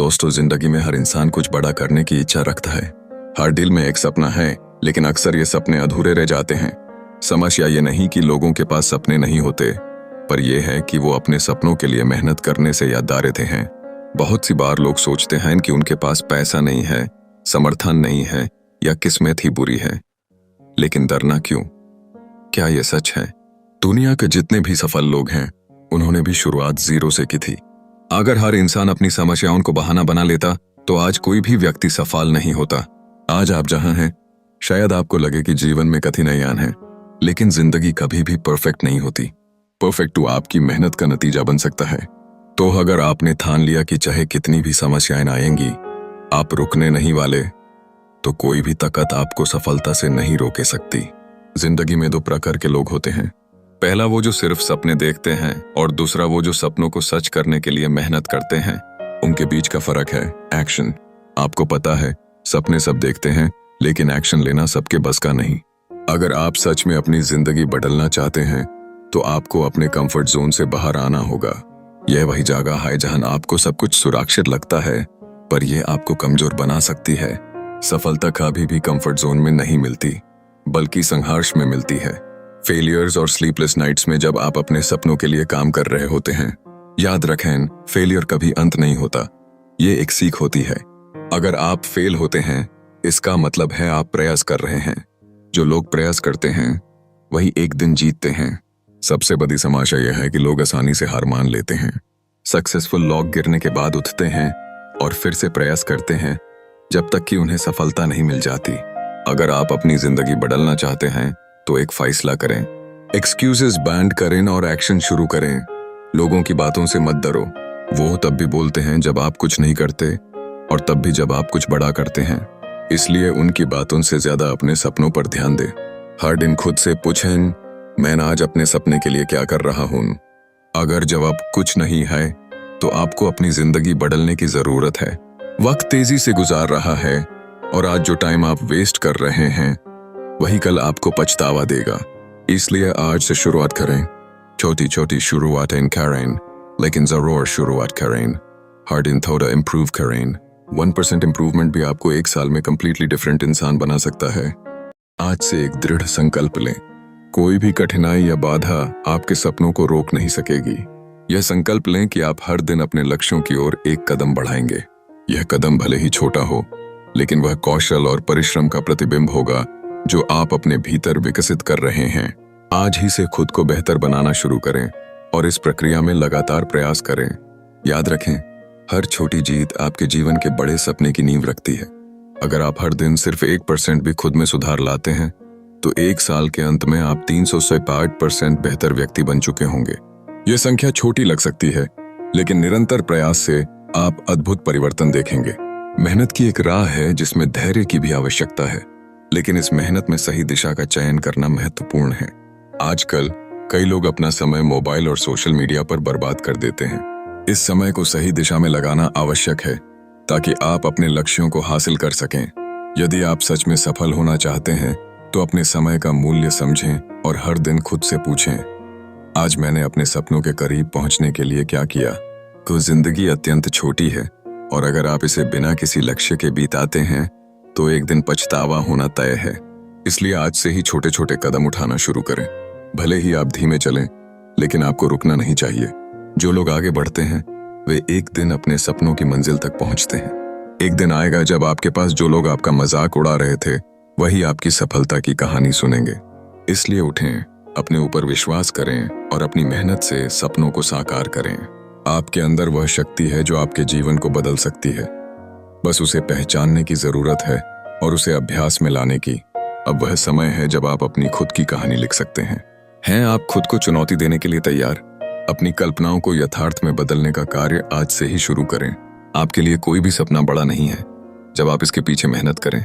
दोस्तों, जिंदगी में हर इंसान कुछ बड़ा करने की इच्छा रखता है। हर दिल में एक सपना है, लेकिन अक्सर ये सपने अधूरे रह जाते हैं। समस्या ये नहीं कि लोगों के पास सपने नहीं होते, पर यह है कि वो अपने सपनों के लिए मेहनत करने से याद रहते हैं। बहुत सी बार लोग सोचते हैं कि उनके पास पैसा नहीं है, समर्थन नहीं है या किस्मत ही बुरी है। लेकिन डरना क्यों? क्या ये सच है? दुनिया के जितने भी सफल लोग हैं, उन्होंने भी शुरुआत जीरो से की थी। अगर हर इंसान अपनी समस्याओं को बहाना बना लेता तो आज कोई भी व्यक्ति सफल नहीं होता। आज आप जहां हैं, शायद आपको लगे कि जीवन में कठिनाइयां हैं, लेकिन जिंदगी कभी भी परफेक्ट नहीं होती। परफेक्ट तो आपकी मेहनत का नतीजा बन सकता है। तो अगर आपने ठान लिया कि चाहे कितनी भी समस्याएं आएंगी, आप रुकने नहीं वाले, तो कोई भी ताकत आपको सफलता से नहीं रोके सकती। जिंदगी में दो प्रकार के लोग होते हैं। पहला वो जो सिर्फ सपने देखते हैं, और दूसरा वो जो सपनों को सच करने के लिए मेहनत करते हैं। उनके बीच का फर्क है एक्शन। आपको पता है, सपने सब देखते हैं, लेकिन एक्शन लेना सबके बस का नहीं। अगर आप सच में अपनी जिंदगी बदलना चाहते हैं, तो आपको अपने कंफर्ट जोन से बाहर आना होगा। यह वही जगह है जहां आपको सब कुछ सुरक्षित लगता है, पर यह आपको कमजोर बना सकती है। सफलता कभी भी कंफर्ट जोन में नहीं मिलती, बल्कि संघर्ष में मिलती है। फेलियर्स और स्लीपलेस नाइट्स में जब आप अपने सपनों के लिए काम कर रहे होते हैं। याद रखें, फेलियर कभी अंत नहीं होता, ये एक सीख होती है। अगर आप फेल होते हैं, इसका मतलब है आप प्रयास कर रहे हैं। जो लोग प्रयास करते हैं, वही एक दिन जीतते हैं। सबसे बड़ी समस्या यह है कि लोग आसानी से हार मान लेते हैं। सक्सेसफुल लोग गिरने के बाद उठते हैं और फिर से प्रयास करते हैं, जब तक कि उन्हें सफलता नहीं मिल जाती। अगर आप अपनी जिंदगी बदलना चाहते हैं, तो एक फैसला करें। एक्सक्यूजेस बैंड करें और एक्शन शुरू करें। लोगों की बातों से मत डरो। वो तब भी बोलते हैं जब आप कुछ नहीं करते, और तब भी जब आप कुछ बड़ा करते हैं। इसलिए उनकी बातों से ज्यादा अपने सपनों पर ध्यान दें। हर दिन खुद से पूछें, मैं आज अपने सपने के लिए क्या कर रहा हूं? अगर जवाब कुछ नहीं है, तो आपको अपनी जिंदगी बदलने की जरूरत है। वक्त तेजी से गुजार रहा है, और आज जो टाइम आप वेस्ट कर रहे हैं, वही कल आपको पछतावा देगा। इसलिए आज से शुरुआत करें। छोटी छोटी शुरुआतें करें, लेकिन जरूर शुरुआत करें। हर दिन थोड़ा इम्प्रूव करें। 1% इम्प्रूवमेंट भी आपको एक साल में कंप्लीटली डिफरेंट इंसान बना सकता है। आज से एक दृढ़ संकल्प लें। कोई भी कठिनाई या बाधा आपके सपनों को रोक नहीं सकेगी। यह संकल्प लें कि आप हर दिन अपने लक्ष्यों की ओर एक कदम बढ़ाएंगे। यह कदम भले ही छोटा हो, लेकिन वह कौशल और परिश्रम का प्रतिबिंब होगा जो आप अपने भीतर विकसित कर रहे हैं। आज ही से खुद को बेहतर बनाना शुरू करें, और इस प्रक्रिया में लगातार प्रयास करें। याद रखें, हर छोटी जीत आपके जीवन के बड़े सपने की नींव रखती है। अगर आप हर दिन सिर्फ 1% भी खुद में सुधार लाते हैं, तो एक साल के अंत में आप 300 से 5% बेहतर व्यक्ति बन चुके होंगे। यह संख्या छोटी लग सकती है, लेकिन निरंतर प्रयास से आप अद्भुत परिवर्तन देखेंगे। मेहनत की एक राह है जिसमें धैर्य की भी आवश्यकता है, लेकिन इस मेहनत में सही दिशा का चयन करना महत्वपूर्ण है। आजकल कई लोग अपना समय मोबाइल और सोशल मीडिया पर बर्बाद कर देते हैं। इस समय को सही दिशा में लगाना आवश्यक है, ताकि आप अपने लक्ष्यों को हासिल कर सकें। यदि आप सच में सफल होना चाहते हैं, तो अपने समय का मूल्य समझें और हर दिन खुद से पूछें, आज मैंने अपने सपनों के करीब पहुंचने के लिए क्या किया? तो जिंदगी अत्यंत छोटी है, और अगर आप इसे बिना किसी लक्ष्य के बिताते हैं, तो एक दिन पछतावा होना तय है। इसलिए आज से ही छोटे छोटे कदम उठाना शुरू करें। भले ही आप धीमे चलें, लेकिन आपको रुकना नहीं चाहिए। जो लोग आगे बढ़ते हैं, वे एक दिन अपने सपनों की मंजिल तक पहुंचते हैं। एक दिन आएगा जब आपके पास जो लोग आपका मजाक उड़ा रहे थे, वही आपकी सफलता की कहानी सुनेंगे। इसलिए उठें, अपने ऊपर विश्वास करें और अपनी मेहनत से सपनों को साकार करें। आपके अंदर वह शक्ति है जो आपके जीवन को बदल सकती है। बस उसे पहचानने की जरूरत है और उसे अभ्यास में लाने की। अब वह समय है जब आप अपनी खुद की कहानी लिख सकते हैं। हैं आप खुद को चुनौती देने के लिए तैयार? अपनी कल्पनाओं को यथार्थ में बदलने का कार्य आज से ही शुरू करें। आपके लिए कोई भी सपना बड़ा नहीं है, जब आप इसके पीछे मेहनत करें।